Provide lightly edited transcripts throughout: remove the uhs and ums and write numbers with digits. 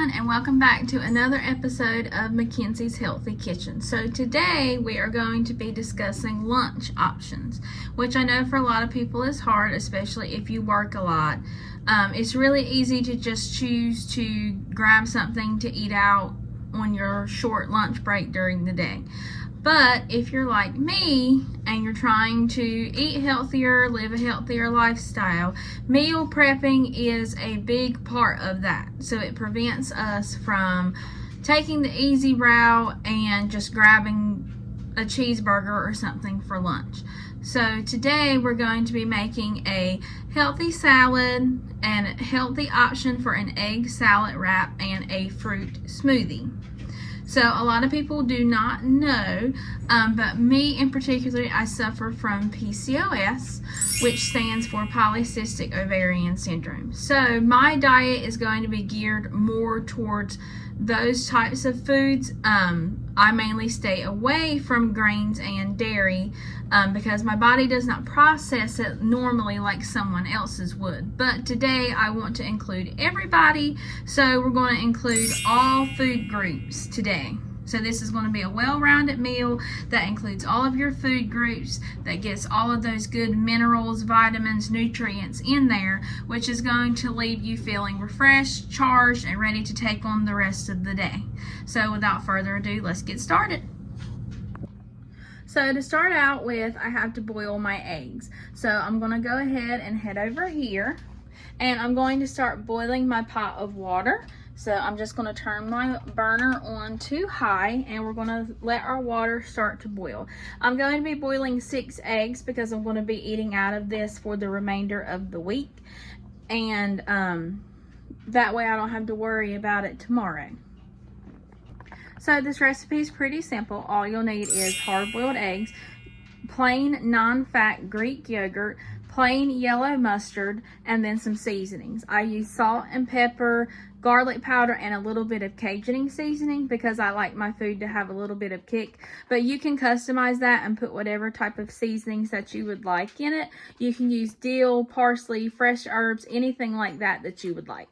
everyone, and welcome back to another episode of Mackenzie's Healthy Kitchen. So today we are going to be discussing lunch options, which I know for a lot of people is hard, especially if you work a lot. It's really easy to just choose to grab something to eat out on your short lunch break during the day. But if you're like me and you're trying to eat healthier, live a healthier lifestyle, meal prepping is a big part of that. So it prevents us from taking the easy route and just grabbing a cheeseburger or something for lunch. So today we're going to be making a healthy salad and a healthy option for an egg salad wrap and a fruit smoothie. So a lot of people do not know, but me in particular, I suffer from PCOS, which stands for polycystic ovarian syndrome. So my diet is going to be geared more towards those types of foods. I mainly stay away from grains and dairy because my body does not process it normally like someone else's would. But today I want to include everybody, so we're going to include all food groups today. So this is going to be a well-rounded meal that includes all of your food groups, that gets all of those good minerals, vitamins, nutrients in there, which is going to leave you feeling refreshed, charged, and ready to take on the rest of the day. So without further ado, let's get started. So to start out with, I have to boil my eggs. So I'm going to go ahead and head over here, and I'm going to start boiling my pot of water. So I'm just going to turn my burner on to high, and we're going to let our water start to boil. I'm going to be boiling 6 eggs because I'm going to be eating out of this for the remainder of the week. And that way I don't have to worry about it tomorrow. So this recipe is pretty simple. All you'll need is hard-boiled eggs, plain non-fat Greek yogurt, plain yellow mustard, and then some seasonings. I use salt and pepper, garlic powder, and a little bit of Cajun seasoning because I like my food to have a little bit of kick. But you can customize that and put whatever type of seasonings that you would like in it. You can use dill, parsley, fresh herbs, anything like that that you would like.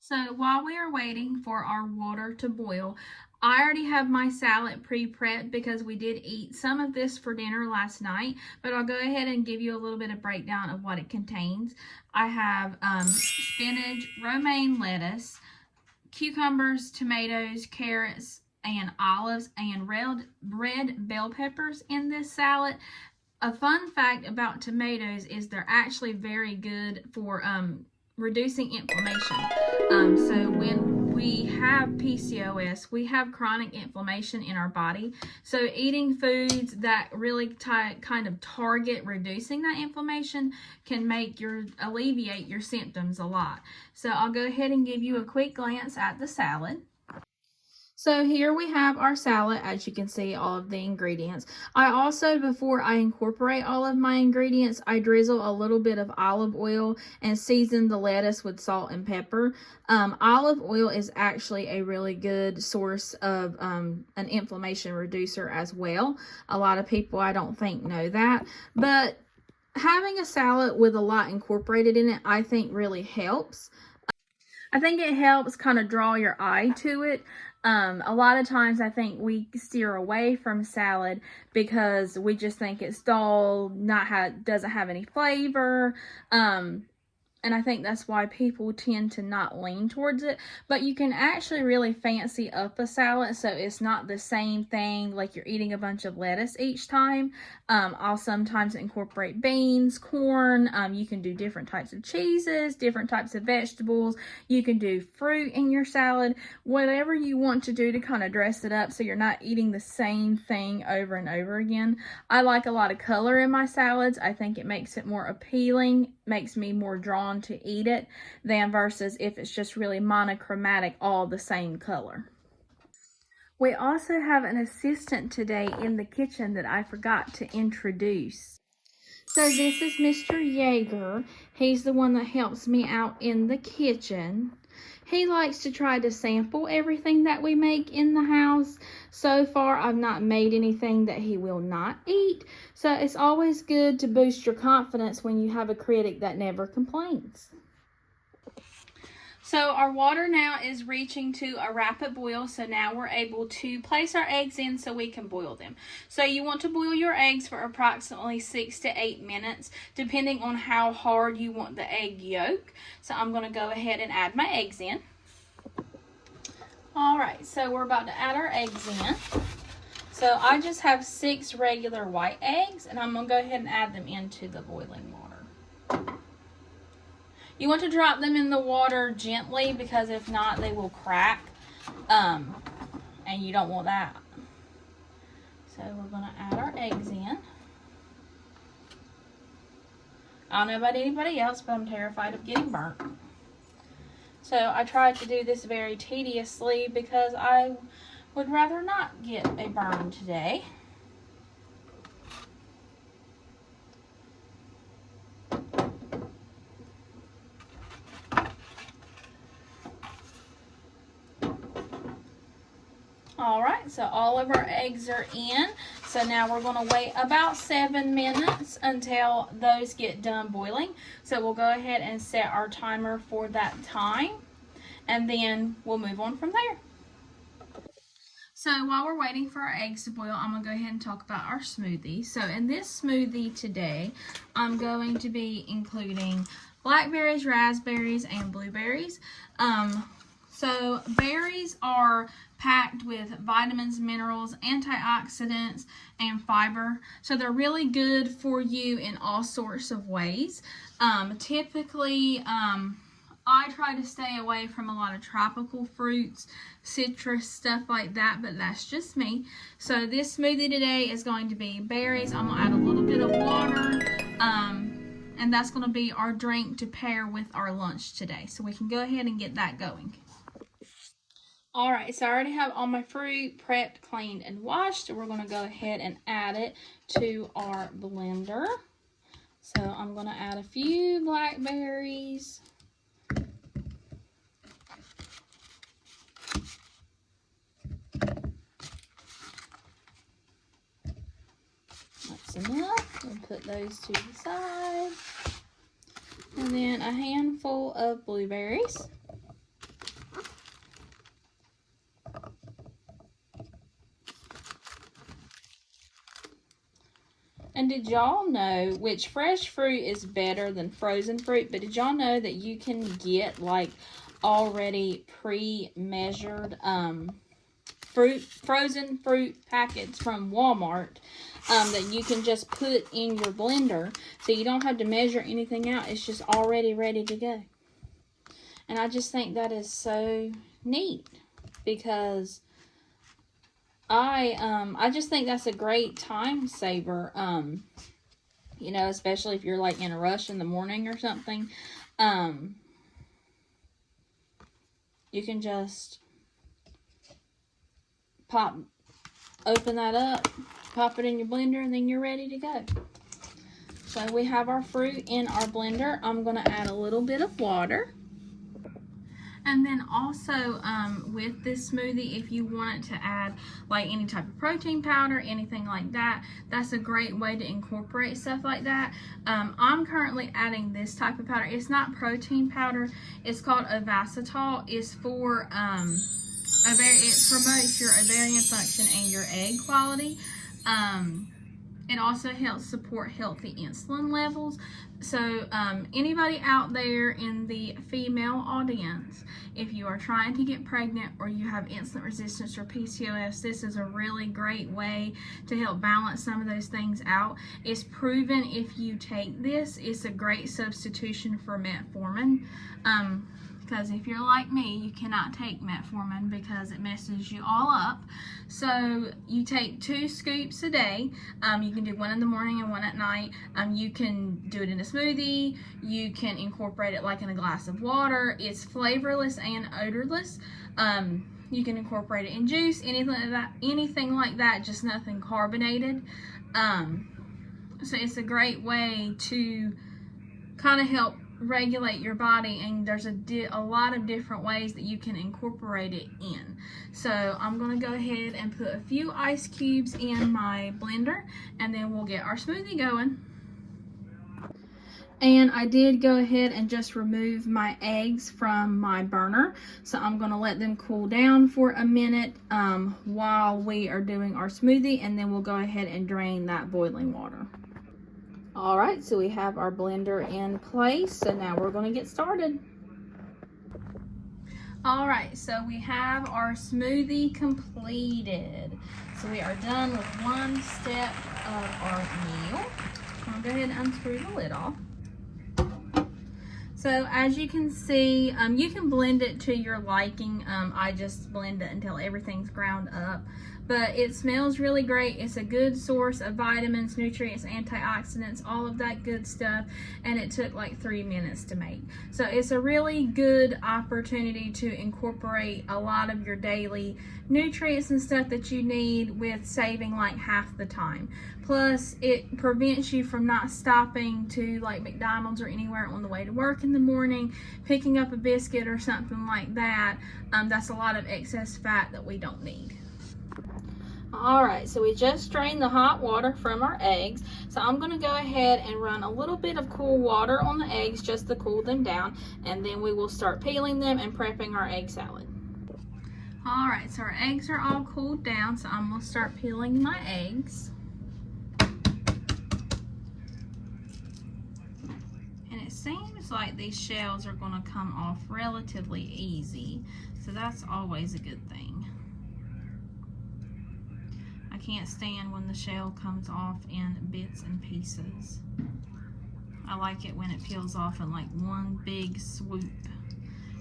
So while we are waiting for our water to boil, I already have my salad pre-prepped because we did eat some of this for dinner last night, but I'll go ahead and give you a little bit of breakdown of what it contains. I have spinach, romaine lettuce, cucumbers, tomatoes, carrots, and olives, and red bell peppers in this salad. A fun fact about tomatoes is they're actually very good for reducing inflammation. So when we have PCOS, we have chronic inflammation in our body. So eating foods that really kind of target reducing that inflammation can alleviate your symptoms a lot. So I'll go ahead and give you a quick glance at the salad. So here we have our salad. As you can see, all of the ingredients. I also, before I incorporate all of my ingredients, I drizzle a little bit of olive oil and season the lettuce with salt and pepper. Olive oil is actually a really good source of an inflammation reducer as well. A lot of people, I don't think, know that. But having a salad with a lot incorporated in it, I think really helps. I think it helps kind of draw your eye to it. A lot of times I think we steer away from salad because we just think it's dull, doesn't have any flavor. And I think that's why people tend to not lean towards it. But you can actually really fancy up a salad so it's not the same thing like you're eating a bunch of lettuce each time. I'll sometimes incorporate beans, corn. You can do different types of cheeses, different types of vegetables. You can do fruit in your salad. Whatever you want to do to kind of dress it up so you're not eating the same thing over and over again. I like a lot of color in my salads. I think it makes it more appealing, makes me more drawn to eat it than versus if it's just really monochromatic, all the same color. We also have an assistant today in the kitchen that I forgot to introduce. So this is Mr. Yeager. He's the one that helps me out in the kitchen. He likes to try to sample everything that we make in the house. So far, I've not made anything that he will not eat. So it's always good to boost your confidence when you have a critic that never complains. So our water now is reaching to a rapid boil, so now we're able to place our eggs in so we can boil them. So you want to boil your eggs for approximately 6 to 8 minutes, depending on how hard you want the egg yolk. So I'm going to go ahead and add my eggs in. Alright, so we're about to add our eggs in. So I just have 6 regular white eggs, and I'm going to go ahead and add them into the boiling water. You want to drop them in the water gently, because if not, they will crack, and you don't want that. So we're going to add our eggs in. I don't know about anybody else, but I'm terrified of getting burnt. So I tried to do this very tediously because I would rather not get a burn today. Alright, so all of our eggs are in. So now we're going to wait about 7 minutes until those get done boiling. So we'll go ahead and set our timer for that time, and then we'll move on from there. So while we're waiting for our eggs to boil, I'm going to go ahead and talk about our smoothie. So in this smoothie today, I'm going to be including blackberries, raspberries, and blueberries. So berries are packed with vitamins, minerals, antioxidants, and fiber. So they're really good for you in all sorts of ways. Typically, I try to stay away from a lot of tropical fruits, citrus, stuff like that, but that's just me. So this smoothie today is going to be berries. I'm going to add a little bit of water, and that's going to be our drink to pair with our lunch today. So we can go ahead and get that going. Alright, so I already have all my fruit prepped, cleaned, and washed. We're going to go ahead and add it to our blender. So I'm going to add a few blackberries. That's enough. We'll put those to the side. And then a handful of blueberries. And did y'all know, which fresh fruit is better than frozen fruit, but did y'all know that you can get like already pre-measured frozen fruit packets from Walmart that you can just put in your blender, so you don't have to measure anything out. It's just already ready to go. And I just think that is so neat, because I just think that's a great time saver, you know, especially if you're like in a rush in the morning or something. You can just open that up, pop it in your blender, and then you're ready to go. So we have our fruit in our blender. I'm going to add a little bit of water. And then also with this smoothie, if you wanted to add like any type of protein powder, anything like that, that's a great way to incorporate stuff like that. I'm currently adding this type of powder. It's not protein powder. It's called Ovasitol. It's for it promotes your ovarian function and your egg quality. It also helps support healthy insulin levels. So anybody out there in the female audience, if you are trying to get pregnant or you have insulin resistance or PCOS, this is a really great way to help balance some of those things out. It's proven if you take this, it's a great substitution for metformin. Because if you're like me, you cannot take metformin because it messes you all up. So you take 2 scoops a day. You can do one in the morning and one at night. You can do it in a smoothie. You can incorporate it like in a glass of water. It's flavorless and odorless. You can incorporate it in juice, anything like that, just nothing carbonated. So it's a great way to kind of help regulate your body, and there's a lot of different ways that you can incorporate it in. So I'm going to go ahead and put a few ice cubes in my blender, and then we'll get our smoothie going. And I did go ahead and just remove my eggs from my burner. So I'm going to let them cool down for a minute while we are doing our smoothie, and then we'll go ahead and drain that boiling water. All right, so we have our blender in place. So now we're going to get started. All right, so we have our smoothie completed. So we are done with one step of our meal. I'll go ahead and unscrew the lid off. So as you can see, you can blend it to your liking. I just blend it until everything's ground up. But it smells really great. It's a good source of vitamins, nutrients, antioxidants, all of that good stuff. And it took like 3 minutes to make. So it's a really good opportunity to incorporate a lot of your daily nutrients and stuff that you need with saving like half the time. Plus, it prevents you from not stopping to like McDonald's or anywhere on the way to work in the morning, picking up a biscuit or something like that. That's a lot of excess fat that we don't need. All right, so we just drained the hot water from our eggs. So I'm going to go ahead and run a little bit of cool water on the eggs just to cool them down, and then we will start peeling them and prepping our egg salad. All right, so our eggs are all cooled down, so I'm going to start peeling my eggs. And it seems like these shells are going to come off relatively easy, so that's always a good thing. I can't stand when the shell comes off in bits and pieces. I like it when it peels off in like one big swoop.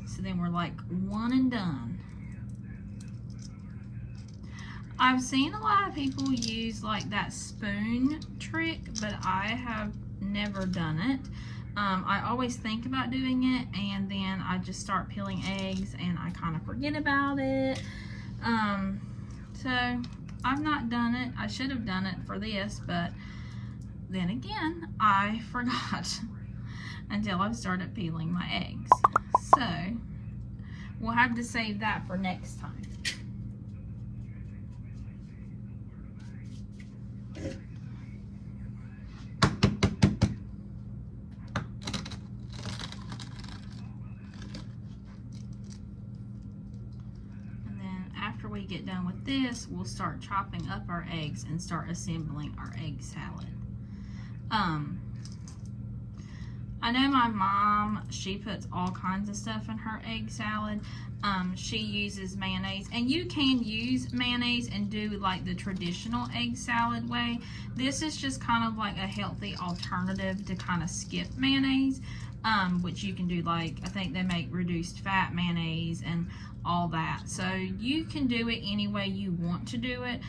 So then we're like one and done. I've seen a lot of people use like that spoon trick, but I have never done it. I always think about doing it, and then I just start peeling eggs and I kind of forget about it. So I've not done it. I should have done it for this, but then again, I forgot until I started peeling my eggs. So we'll have to save that for next time. After we get done with this, we'll start chopping up our eggs and start assembling our egg salad. I know my mom, she puts all kinds of stuff in her egg salad. She uses mayonnaise, and you can use mayonnaise and do like the traditional egg salad way. This is just kind of like a healthy alternative to kind of skip mayonnaise, which you can do like, I think they make reduced fat mayonnaise and all that. So you can do it any way you want to do it.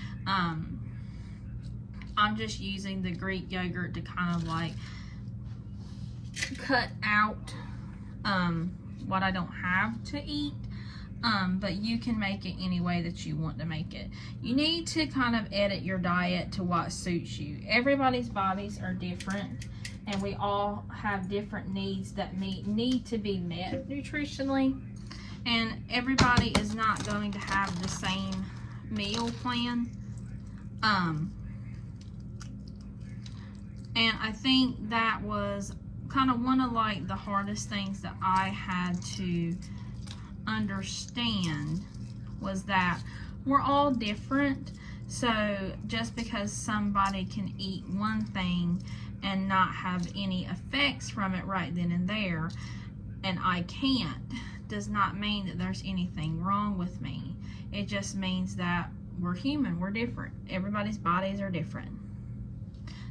I'm just using the Greek yogurt to kind of like cut out what I don't have to eat. But you can make it any way that you want to make it. You need to kind of edit your diet to what suits you. Everybody's bodies are different, and we all have different needs that need to be met nutritionally. And everybody is not going to have the same meal plan. And I think that was kind of one of like the hardest things that I had to understand, was that we're all different. So just because somebody can eat one thing and not have any effects from it right then and there, and I can't, does not mean that there's anything wrong with me. It just means that we're human, we're different. Everybody's bodies are different.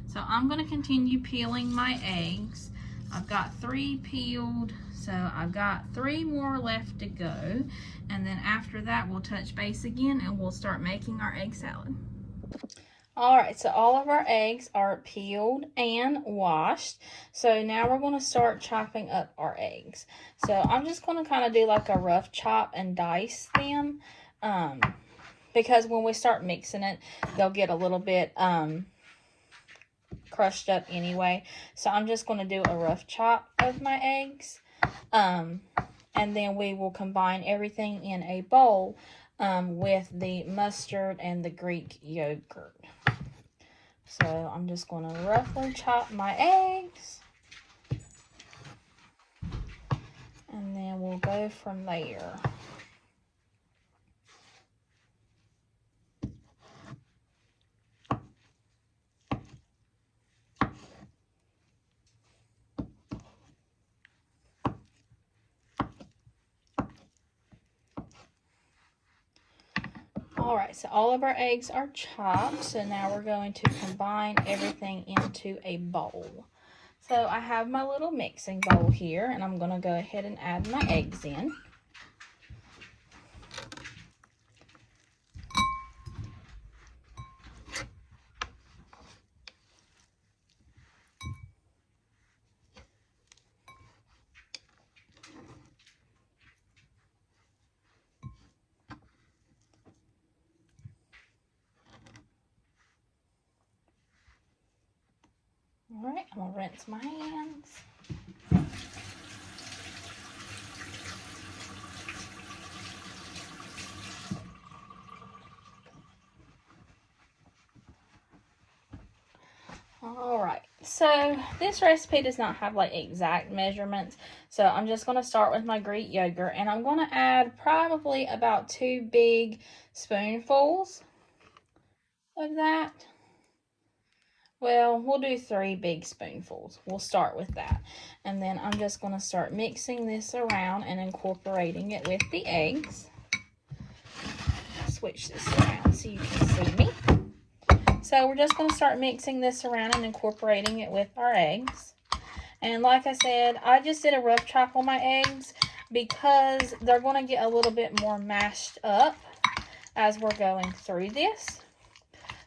So I'm going to continue peeling my eggs. I've got 3 peeled, so I've got 3 more left to go. And then after that, we'll touch base again and we'll start making our egg salad. All right, so all of our eggs are peeled and washed. So now we're going to start chopping up our eggs. So I'm just going to kind of do like a rough chop and dice them, because when we start mixing it, they'll get a little bit crushed up anyway. So I'm just going to do a rough chop of my eggs, and then we will combine everything in a bowl with the mustard and the Greek yogurt. So I'm just going to roughly chop my eggs. go from there. Alright, so all of our eggs are chopped, so now we're going to combine everything into a bowl. So I have my little mixing bowl here, and I'm going to go ahead and add my eggs in. Alright, I'm going to rinse my hands. Alright, so this recipe does not have like exact measurements, so I'm just going to start with my Greek yogurt, and I'm going to add probably about 2 big spoonfuls of that. Well, we'll do 3 big spoonfuls. We'll start with that. And then I'm just going to start mixing this around and incorporating it with the eggs. Switch this around so you can see me. So we're just going to start mixing this around and incorporating it with our eggs. And like I said, I just did a rough chop on my eggs because they're going to get a little bit more mashed up as we're going through this.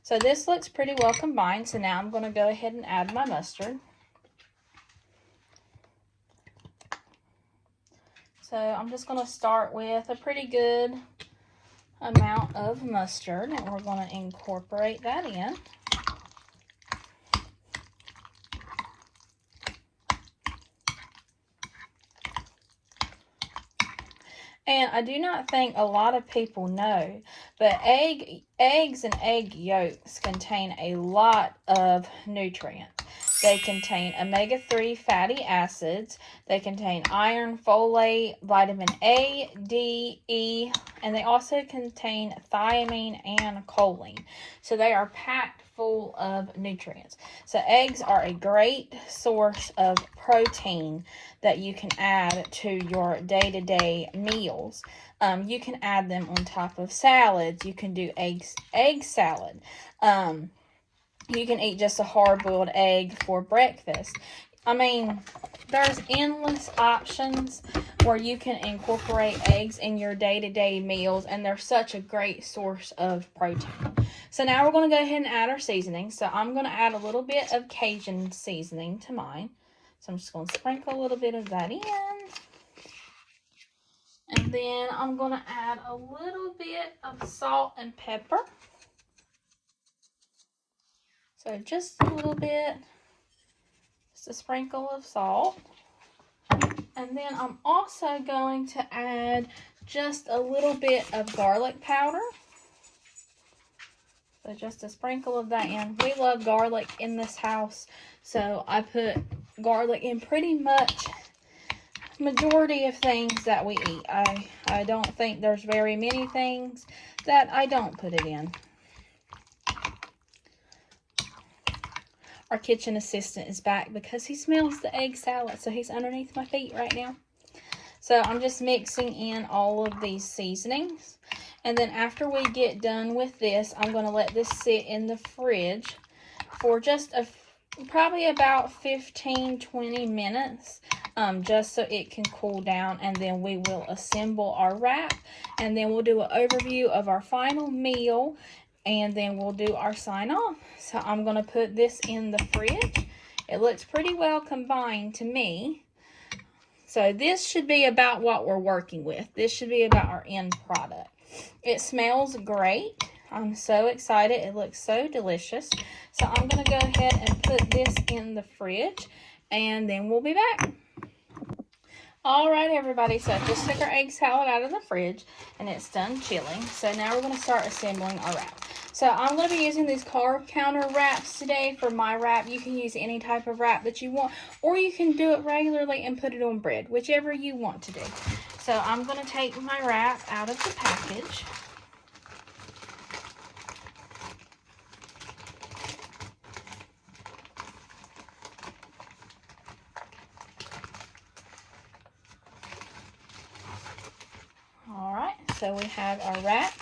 So this looks pretty well combined, so now I'm going to go ahead and add my mustard. So I'm just going to start with a pretty good amount of mustard, and we're going to incorporate that in. And I do not think a lot of people know, but eggs and egg yolks contain a lot of nutrients. They contain omega-3 fatty acids. They contain iron, folate, vitamin A, D, E, and they also contain thiamine and choline. So they are packed full of nutrients. So eggs are a great source of protein that you can add to your day-to-day meals. You can add them on top of salads. You can do egg salad. You can eat just a hard-boiled egg for breakfast. I mean, there's endless options where you can incorporate eggs in your day-to-day meals, and they're such a great source of protein. So now we're going to go ahead and add our seasoning. So I'm going to add a little bit of Cajun seasoning to mine. So I'm just going to sprinkle a little bit of that in. And then I'm going to add a little bit of salt and pepper. So just a little bit, just a sprinkle of salt. And then I'm also going to add just a little bit of garlic powder. So just a sprinkle of that in. We love garlic in this house, so I put garlic in pretty much majority of things that we eat. I don't think there's very many things that I don't put it in. Our kitchen assistant is back because he smells the egg salad, so he's underneath my feet right now. So I'm just mixing in all of these seasonings. And then after we get done with this, I'm going to let this sit in the fridge for just probably about 15-20 minutes, just so it can cool down. And then we will assemble our wrap, and then we'll do an overview of our final meal, and then we'll do our sign off. So I'm going to put this in the fridge. It looks pretty well combined to me. So this should be about what we're working with. This should be about our end product. It smells great. I'm so excited. It looks so delicious. So I'm going to go ahead and put this in the fridge, and then we'll be back. All right, everybody. So I just took our egg salad out of the fridge, and it's done chilling. So now we're going to start assembling our wrap. So I'm going to be using these carb counter wraps today for my wrap. You can use any type of wrap that you want, or you can do it regularly and put it on bread, whichever you want to do. So I'm going to take my wrap out of the package. Alright, so we have our wrap.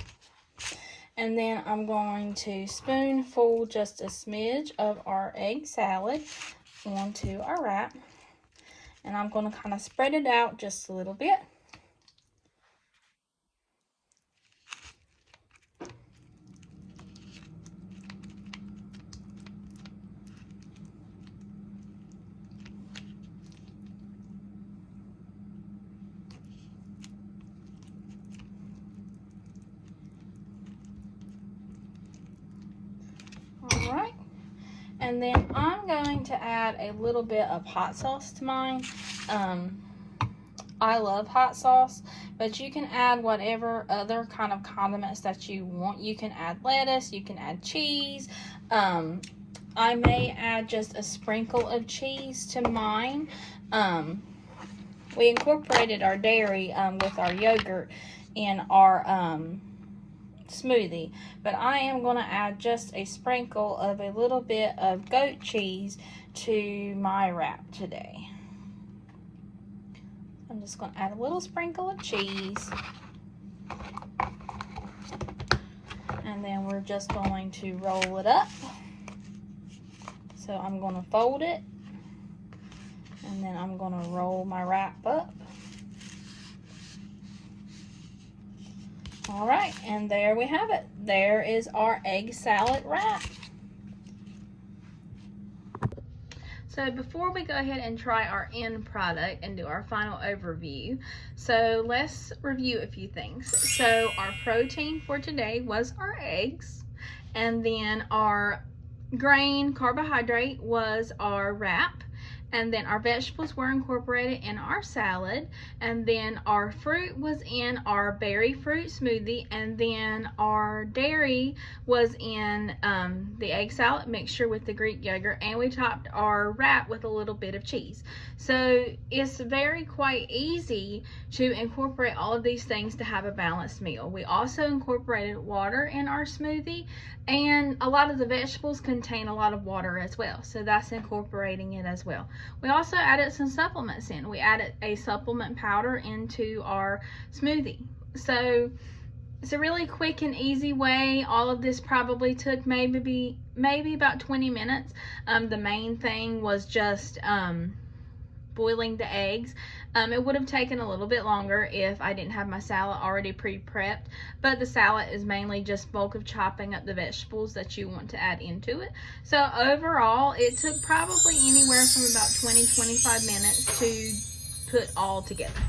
And then I'm going to spoonful just a smidge of our egg salad onto our wrap. And I'm going to kind of spread it out just a little bit. Alright, and then I'm going to add a little bit of hot sauce to mine. I love hot sauce, but you can add whatever other kind of condiments that you want. You can add lettuce, you can add cheese. I may add just a sprinkle of cheese to mine. We incorporated our dairy with our yogurt in our smoothie, but I am going to add just a sprinkle of a little bit of goat cheese to my wrap today. I'm just going to add a little sprinkle of cheese, and then we're just going to roll it up. So I'm going to fold it, and then I'm going to roll my wrap up. All right, and there we have it. There is our egg salad wrap. So before we go ahead and try our end product and do our final overview, so let's review a few things. So our protein for today was our eggs, and then our grain carbohydrate was our wrap, and then our vegetables were incorporated in our salad, and then our fruit was in our berry fruit smoothie, and then our dairy was in the egg salad mixture with the Greek yogurt, and we topped our wrap with a little bit of cheese. So it's quite easy to incorporate all of these things to have a balanced meal. We also incorporated water in our smoothie, and a lot of the vegetables contain a lot of water as well, so that's incorporating it as well. We also added some supplements in. We added a supplement powder into our smoothie. So it's a really quick and easy way. All of this probably took maybe about 20 minutes. The main thing was just boiling the eggs. It would have taken a little bit longer if I didn't have my salad already pre-prepped, but the salad is mainly just bulk of chopping up the vegetables that you want to add into it. So overall, it took probably anywhere from about 20-25 minutes to put all together.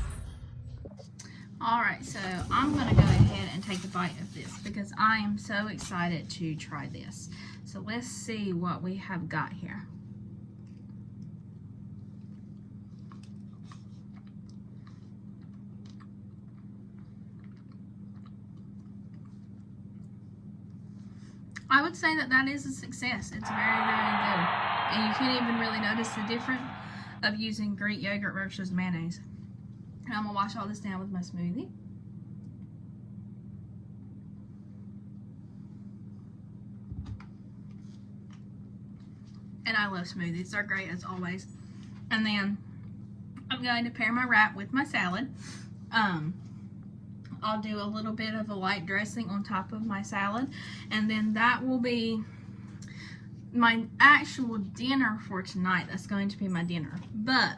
Alright, so I'm going to go ahead and take a bite of this because I am so excited to try this. So let's see what we have got here. I would say that is a success. It's very, very good. And you can't even really notice the difference of using Greek yogurt versus mayonnaise. And I'm going to wash all this down with my smoothie. And I love smoothies. They're great as always. And then I'm going to pair my wrap with my salad. I'll do a little bit of a light dressing on top of my salad, and then that will be my actual dinner for tonight. That's going to be my dinner, but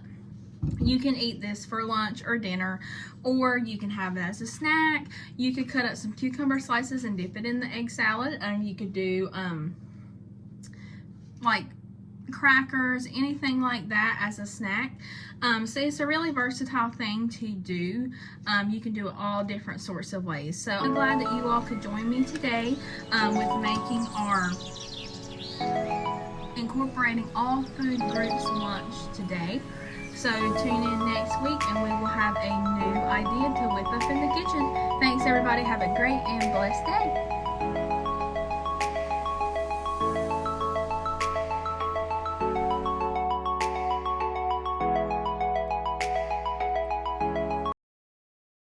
you can eat this for lunch or dinner, or you can have it as a snack. You could cut up some cucumber slices and dip it in the egg salad, and you could do like crackers, anything like that as a snack. So it's a really versatile thing to do. You can do it all different sorts of ways. So I'm glad that you all could join me today with making our incorporating all food groups lunch today. So tune in next week and we will have a new idea to whip up in the kitchen. Thanks everybody. Have a great and blessed day.